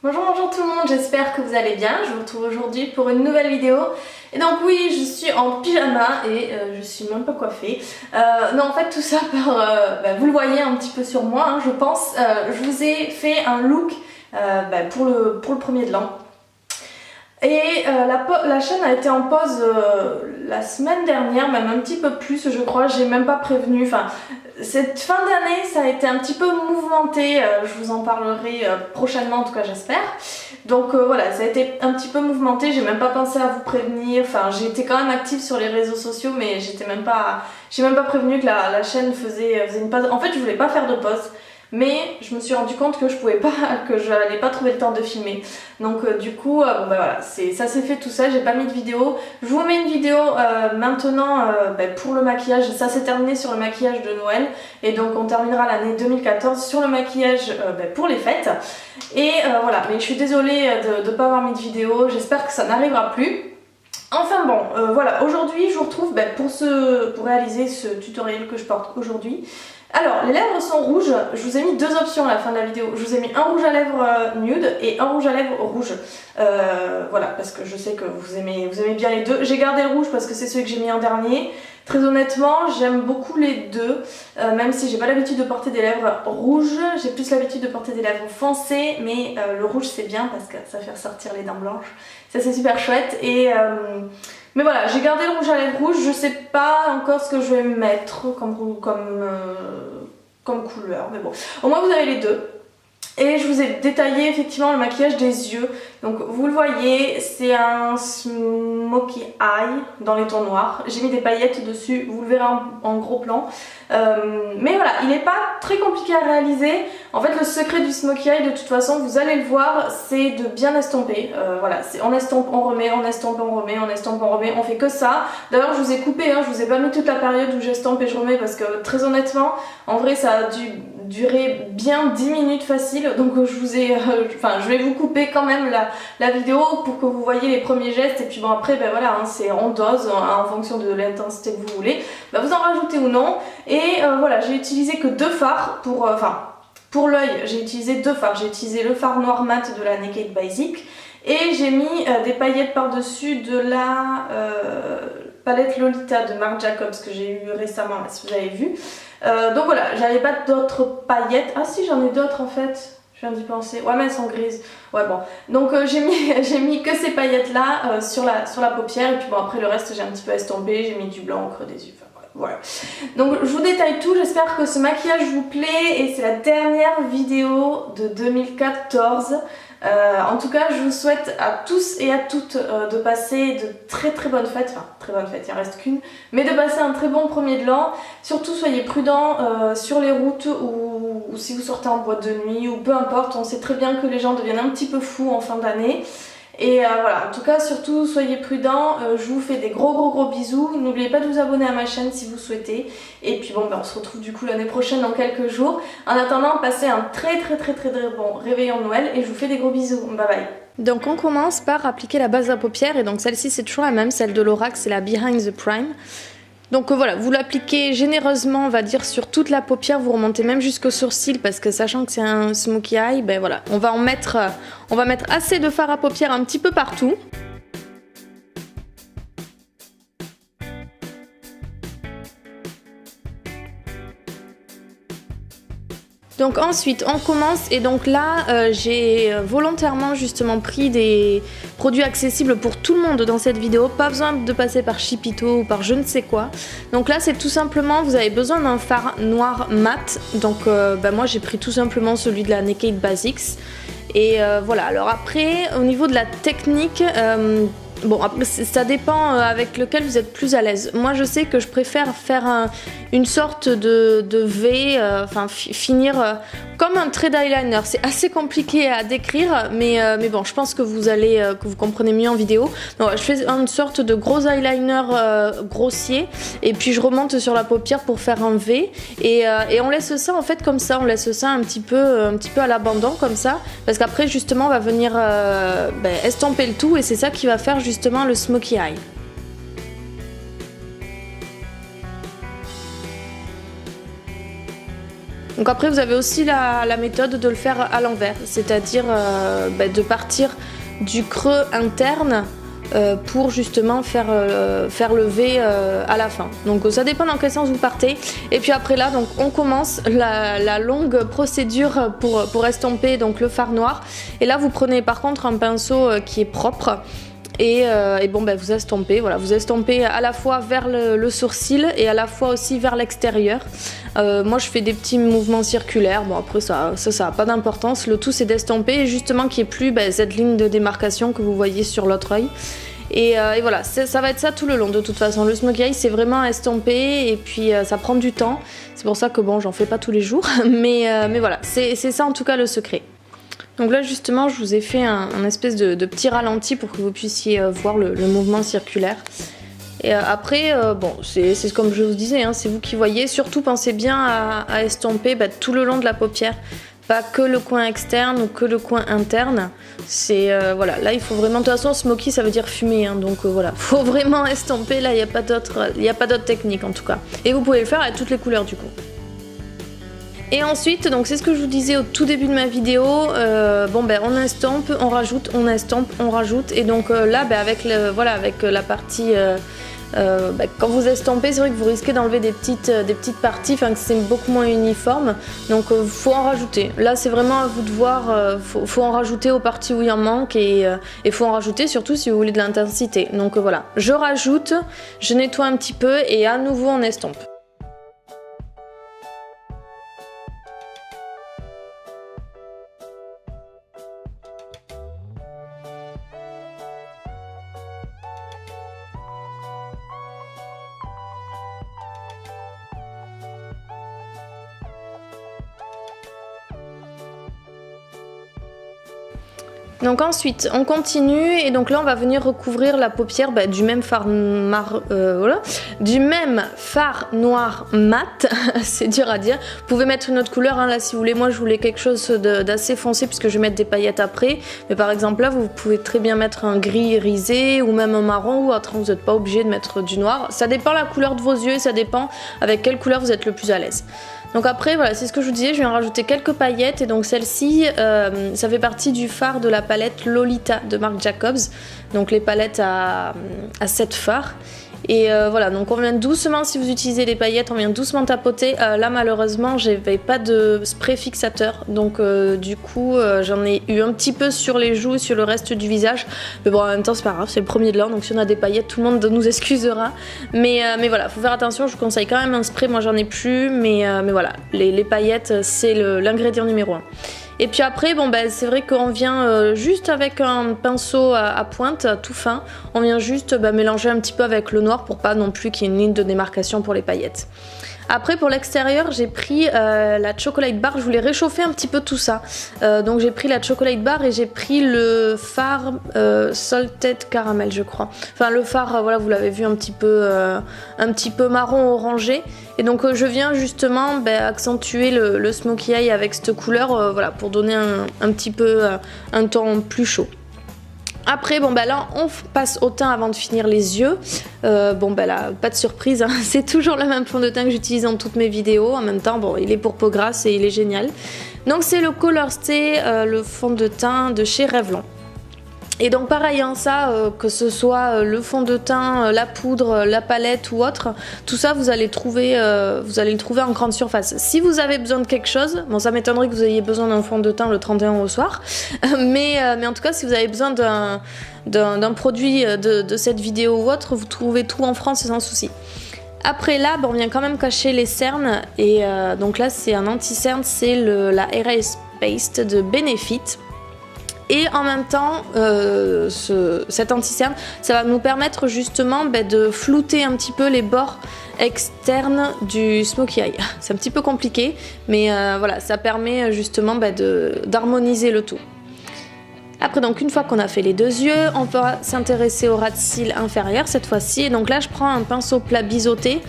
Bonjour, bonjour tout le monde, j'espère que vous allez bien. Je vous retrouve aujourd'hui pour une nouvelle vidéo. Et donc oui, je suis en pyjama et je suis même pas coiffée. Non, en fait tout ça vous le voyez un petit peu sur moi, hein, je pense. Je vous ai fait un look pour le premier de l'an. Et la chaîne a été en pause la semaine dernière, même un petit peu plus je crois, j'ai même pas prévenu. Enfin, cette fin d'année ça a été un petit peu mouvementé, je vous en parlerai prochainement en tout cas j'espère. Donc voilà, ça a été un petit peu mouvementé, j'ai même pas pensé à vous prévenir, enfin j'ai été quand même active sur les réseaux sociaux mais j'ai même pas prévenu que la chaîne faisait une pause. En fait je voulais pas faire de pause. Mais je me suis rendu compte que je n'allais pas trouver le temps de filmer. Donc du coup, voilà, ça s'est fait tout ça, j'ai pas mis de vidéo. Je vous mets une vidéo maintenant pour le maquillage. Ça s'est terminé sur le maquillage de Noël. Et donc on terminera l'année 2014 sur le maquillage pour les fêtes. Et voilà, mais je suis désolée de ne pas avoir mis de vidéo, j'espère que ça n'arrivera plus. Enfin bon, voilà, aujourd'hui je vous retrouve pour réaliser ce tutoriel que je porte aujourd'hui. Alors, les lèvres sont rouges, je vous ai mis deux options à la fin de la vidéo. Je vous ai mis un rouge à lèvres nude et un rouge à lèvres rouge. Voilà, parce que je sais que vous aimez bien les deux. J'ai gardé le rouge parce que c'est celui que j'ai mis en dernier. Très honnêtement, j'aime beaucoup les deux, même si j'ai pas l'habitude de porter des lèvres rouges. J'ai plus l'habitude de porter des lèvres foncées, mais le rouge c'est bien parce que ça fait ressortir les dents blanches. Ça c'est super chouette mais voilà, j'ai gardé le rouge à lèvres rouge, je sais pas encore ce que je vais mettre comme couleur, mais bon. Au moins vous avez les deux. Et je vous ai détaillé effectivement le maquillage des yeux. Donc vous le voyez, c'est un smoky eye dans les tons noirs. J'ai mis des paillettes dessus, vous le verrez en gros plan. Mais voilà, il n'est pas très compliqué à réaliser. En fait le secret du smoky eye de toute façon, vous allez le voir, c'est de bien estomper. Voilà, on estompe, on remet, on estompe, on remet, on estompe, on remet, on fait que ça. D'ailleurs je vous ai coupé, hein, je vous ai pas mis toute la période où j'estompe et je remets parce que très honnêtement, en vrai ça a dû durer bien 10 minutes facile. Donc je vais vous couper quand même la vidéo pour que vous voyez les premiers gestes et puis bon après voilà, hein, on dose en fonction de l'intensité que vous voulez. Vous en rajoutez ou non. Et voilà, j'ai utilisé que deux fards pour l'œil, j'ai utilisé deux fards. J'ai utilisé le fard noir mat de la Naked Basic et j'ai mis des paillettes par-dessus de la palette Lolita de Marc Jacobs que j'ai eu récemment, là, si vous avez vu. Donc voilà, j'avais pas d'autres paillettes. Ah si, j'en ai d'autres en fait. Je viens d'y penser. Ouais, mais elles sont grises. Ouais, bon. Donc j'ai mis que ces paillettes là sur la paupière. Et puis bon, après le reste, j'ai un petit peu estompé. J'ai mis du blanc au creux des yeux. Enfin, voilà. Donc je vous détaille tout. J'espère que ce maquillage vous plaît. Et c'est la dernière vidéo de 2014. En tout cas, je vous souhaite à tous et à toutes de passer de très très bonnes fêtes, enfin très bonnes fêtes, il en reste qu'une, mais de passer un très bon premier de l'an. Surtout soyez prudents sur les routes ou si vous sortez en boîte de nuit ou peu importe, on sait très bien que les gens deviennent un petit peu fous en fin d'année. Et voilà, en tout cas surtout soyez prudents, je vous fais des gros bisous, n'oubliez pas de vous abonner à ma chaîne si vous souhaitez. Et puis bon, on se retrouve du coup l'année prochaine dans quelques jours. En attendant, passez un très bon réveillon de Noël et je vous fais des gros bisous, bye bye. Donc on commence par appliquer la base à paupières et donc celle-ci c'est toujours la même, celle de Lorac, c'est la Behind the Prime. Donc voilà, vous l'appliquez généreusement, on va dire, sur toute la paupière, vous remontez même jusqu'au sourcil parce que sachant que c'est un smoky eye, ben voilà, on va mettre assez de fard à paupières un petit peu partout. Donc ensuite on commence et donc là j'ai volontairement justement pris des produits accessibles pour tout le monde dans cette vidéo, pas besoin de passer par Chipito ou par je ne sais quoi. Donc là c'est tout simplement, vous avez besoin d'un fard noir mat, donc moi j'ai pris tout simplement celui de la Naked Basics. Et voilà, alors après au niveau de la technique, bon après ça dépend avec lequel vous êtes plus à l'aise. Moi je sais que je préfère faire une sorte de V, finir comme un trait d'eyeliner. C'est assez compliqué à décrire mais bon je pense que que vous comprenez mieux en vidéo. Donc, je fais une sorte de gros eyeliner grossier et puis je remonte sur la paupière pour faire un V et on laisse ça en fait comme ça, on laisse ça un petit peu à l'abandon comme ça parce qu'après justement on va venir estomper le tout et c'est ça qui va faire justement le smoky eye. Donc après vous avez aussi la méthode de le faire à l'envers, c'est-à-dire de partir du creux interne pour justement faire le V à la fin. Donc ça dépend dans quel sens vous partez. Et puis après là, donc on commence la longue procédure pour estomper donc le fard noir. Et là vous prenez par contre un pinceau qui est propre. Et bon vous estompez, voilà, vous estompez à la fois vers le sourcil et à la fois aussi vers l'extérieur. Moi je fais des petits mouvements circulaires, bon après ça a pas d'importance, le tout c'est d'estomper et justement qu'il n'y ait plus cette ligne de démarcation que vous voyez sur l'autre œil. Et voilà, ça va être ça tout le long de toute façon. Le smokey eye c'est vraiment estomper et puis ça prend du temps. C'est pour ça que bon j'en fais pas tous les jours, mais voilà, c'est ça en tout cas le secret. Donc là justement je vous ai fait un espèce de petit ralenti pour que vous puissiez voir le mouvement circulaire. Et après bon c'est comme je vous disais, hein, c'est vous qui voyez. Surtout pensez bien à estomper tout le long de la paupière, pas que le coin externe ou que le coin interne. C'est voilà, là il faut vraiment, de toute façon smoky ça veut dire fumer, hein, donc voilà, faut vraiment estomper, là il n'y a pas d'autre technique en tout cas. Et vous pouvez le faire à toutes les couleurs du coup. Et ensuite, donc c'est ce que je vous disais au tout début de ma vidéo, on estompe, on rajoute, on estompe, on rajoute. Et donc là, avec la partie, quand vous estompez, c'est vrai que vous risquez d'enlever des petites parties, enfin que c'est beaucoup moins uniforme. Donc faut en rajouter. Là c'est vraiment à vous de voir, faut en rajouter aux parties où il en manque et faut en rajouter surtout si vous voulez de l'intensité. Donc voilà, je rajoute, je nettoie un petit peu et à nouveau on estompe. Donc ensuite on continue et donc là on va venir recouvrir la paupière du même fard noir mat. C'est dur à dire, vous pouvez mettre une autre couleur, hein, là si vous voulez. Moi je voulais quelque chose d'assez foncé puisque je vais mettre des paillettes après, mais par exemple là vous pouvez très bien mettre un gris irisé ou même un marron ou autre, vous n'êtes pas obligé de mettre du noir, ça dépend la couleur de vos yeux et ça dépend avec quelle couleur vous êtes le plus à l'aise. Donc après voilà, c'est ce que je vous disais, je viens rajouter quelques paillettes et donc celle-ci ça fait partie du fard de la palette Lolita de Marc Jacobs, donc les palettes à 7 fards. Et voilà, donc on vient doucement, si vous utilisez les paillettes, on vient doucement tapoter. Là malheureusement j'avais pas de spray fixateur, donc du coup j'en ai eu un petit peu sur les joues et sur le reste du visage. Mais bon en même temps c'est pas grave, c'est le premier de l'an, donc si on a des paillettes tout le monde nous excusera. Mais voilà, faut faire attention, je vous conseille quand même un spray, moi j'en ai plus, mais voilà, les paillettes c'est l'ingrédient numéro 1. Et puis après, c'est vrai qu'on vient juste avec un pinceau à pointe tout fin, on vient juste mélanger un petit peu avec le noir pour pas non plus qu'il y ait une ligne de démarcation pour les paillettes. Après pour l'extérieur j'ai pris la chocolate bar, je voulais réchauffer un petit peu tout ça. Donc j'ai pris la chocolate bar et j'ai pris le fard salted caramel je crois. Enfin le fard, voilà, vous l'avez vu un petit peu marron orangé. Et donc je viens justement accentuer le smokey eye avec cette couleur, voilà, pour donner un petit peu un ton plus chaud. Après, là, on passe au teint avant de finir les yeux. Là, pas de surprise, hein, c'est toujours le même fond de teint que j'utilise dans toutes mes vidéos. En même temps, il est pour peau grasse et il est génial. Donc c'est le Color Stay, le fond de teint de chez Revlon. Et donc pareil, hein, ça, que ce soit le fond de teint, la poudre, la palette ou autre, tout ça vous allez le trouver en grande surface. Si vous avez besoin de quelque chose, bon ça m'étonnerait que vous ayez besoin d'un fond de teint le 31 au soir, mais en tout cas si vous avez besoin d'un produit de cette vidéo ou autre, vous trouvez tout en France sans souci. Après là, on vient quand même cacher les cernes et donc là c'est un anti-cerne, c'est la Erase Paste de Benefit. Et en même temps, cet anti-cerne, ça va nous permettre justement de flouter un petit peu les bords externes du smokey eye. C'est un petit peu compliqué, mais voilà, ça permet justement d'harmoniser le tout. Après, donc une fois qu'on a fait les deux yeux, on peut s'intéresser au ras de cils inférieur cette fois-ci. Et donc là, je prends un pinceau plat biseauté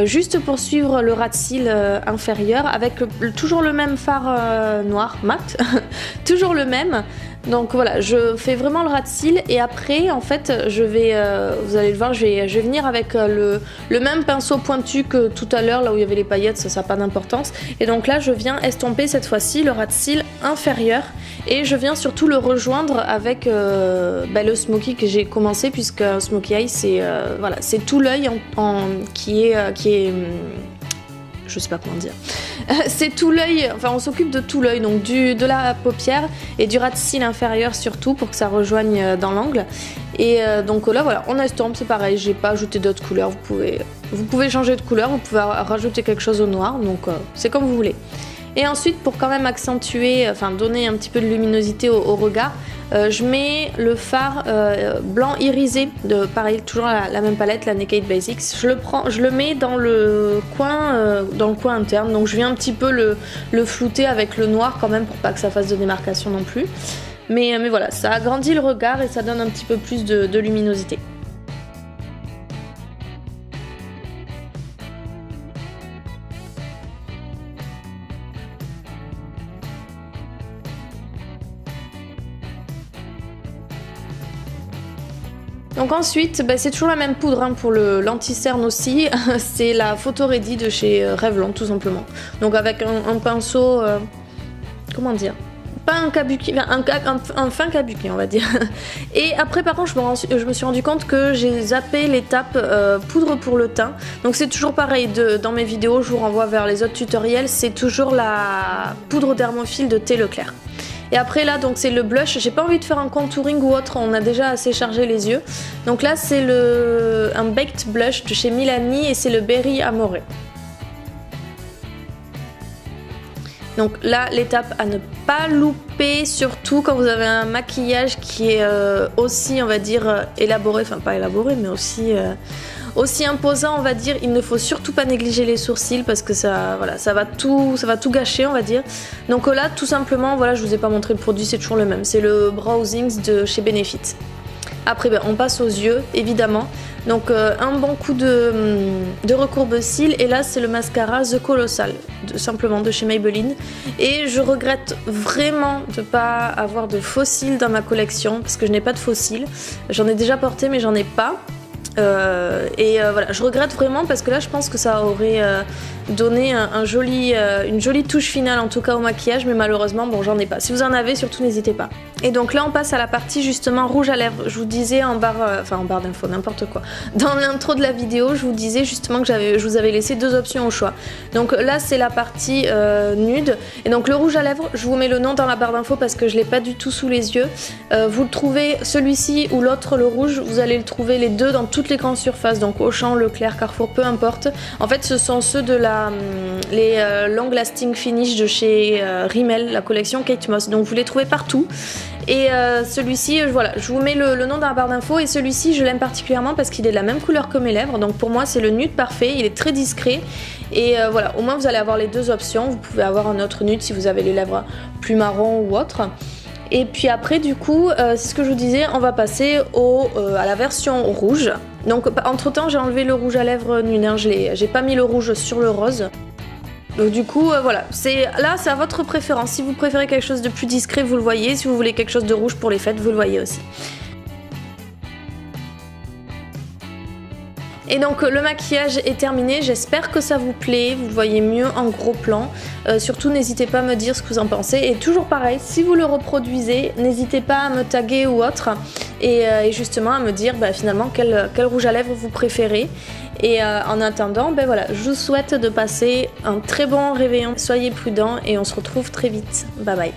juste pour suivre le ras de cils inférieur avec toujours le même fard noir mat, toujours le même. Donc voilà, je fais vraiment le ras de cils et après en fait je vais, vous allez le voir, je vais venir avec le même pinceau pointu que tout à l'heure, là où il y avait les paillettes, ça n'a pas d'importance. Et donc là je viens estomper cette fois-ci le ras de cils inférieur et je viens surtout le rejoindre avec le smoky que j'ai commencé, puisque un smoky eye c'est voilà, c'est tout l'œil qui est je sais pas comment dire. C'est tout l'œil, enfin on s'occupe de tout l'œil, donc de la paupière et du ras de cils inférieur surtout pour que ça rejoigne dans l'angle. Et donc là voilà, on estompe, c'est pareil, j'ai pas ajouté d'autres couleurs, vous pouvez changer de couleur, vous pouvez rajouter quelque chose au noir, donc c'est comme vous voulez. Et ensuite, pour quand même accentuer, enfin donner un petit peu de luminosité au regard, je mets le fard blanc irisé de pareil, toujours la même palette, la Naked Basics. Je le mets dans le coin interne, donc je viens un petit peu le flouter avec le noir quand même pour pas que ça fasse de démarcation non plus. Mais voilà, ça agrandit le regard et ça donne un petit peu plus de luminosité. Donc ensuite, c'est toujours la même poudre hein, pour l'anti-cerne aussi, c'est la Photo Ready de chez Revlon tout simplement. Donc avec un pinceau, comment dire, pas un kabuki, un fin kabuki on va dire. Et après par contre je me suis rendu compte que j'ai zappé l'étape poudre pour le teint. Donc c'est toujours pareil, dans mes vidéos je vous renvoie vers les autres tutoriels, c'est toujours la poudre dermophile de Thé Leclerc. Et après là donc c'est le blush, j'ai pas envie de faire un contouring ou autre, on a déjà assez chargé les yeux. Donc là c'est un Baked Blush de chez Milani et c'est le Berry Amore. Donc là l'étape à ne pas louper, surtout quand vous avez un maquillage qui est aussi on va dire élaboré, enfin pas élaboré mais aussi imposant on va dire, il ne faut surtout pas négliger les sourcils parce que ça va tout gâcher on va dire. Donc là tout simplement, voilà, je vous ai pas montré le produit, c'est toujours le même, c'est le Browsings de chez Benefit. Après on passe aux yeux évidemment, donc un bon coup de recourbe-cils et là c'est le mascara The Colossal simplement de chez Maybelline et je regrette vraiment de pas avoir de faux cils dans ma collection parce que je n'ai pas de faux cils, j'en ai déjà porté mais j'en ai pas. Voilà, je regrette vraiment parce que là je pense que ça aurait donné une jolie touche finale en tout cas au maquillage, mais malheureusement bon j'en ai pas. Si vous en avez surtout n'hésitez pas. Et donc là on passe à la partie justement rouge à lèvres. Je vous disais en barre d'infos, n'importe quoi. Dans l'intro de la vidéo je vous disais justement que je vous avais laissé deux options au choix. Donc là c'est la partie nude et donc le rouge à lèvres, je vous mets le nom dans la barre d'infos parce que je l'ai pas du tout sous les yeux. Vous le trouvez celui-ci ou l'autre, le rouge, vous allez le trouver les deux dans toutes les grandes surfaces, donc Auchan, Leclerc, Carrefour, peu importe. En fait ce sont ceux de les Long Lasting Finish de chez Rimmel, la collection Kate Moss, donc vous les trouvez partout. Et celui-ci, voilà, je vous mets le nom dans la barre d'infos et celui-ci je l'aime particulièrement parce qu'il est de la même couleur que mes lèvres, donc pour moi c'est le nude parfait, il est très discret et voilà, au moins vous allez avoir les deux options, vous pouvez avoir un autre nude si vous avez les lèvres plus marron ou autre. Et puis après du coup, c'est ce que je vous disais, on va passer à la version rouge. Donc entre temps j'ai enlevé le rouge à lèvres nude, hein, j'ai pas mis le rouge sur le rose. Donc du coup voilà, c'est à votre préférence, si vous préférez quelque chose de plus discret vous le voyez, si vous voulez quelque chose de rouge pour les fêtes vous le voyez aussi. Et donc le maquillage est terminé, j'espère que ça vous plaît, vous le voyez mieux en gros plan. Surtout n'hésitez pas à me dire ce que vous en pensez. Et toujours pareil, si vous le reproduisez, n'hésitez pas à me taguer ou autre. Et justement à me dire finalement quel rouge à lèvres vous préférez. Et en attendant, voilà, je vous souhaite de passer un très bon réveillon. Soyez prudents et on se retrouve très vite. Bye bye.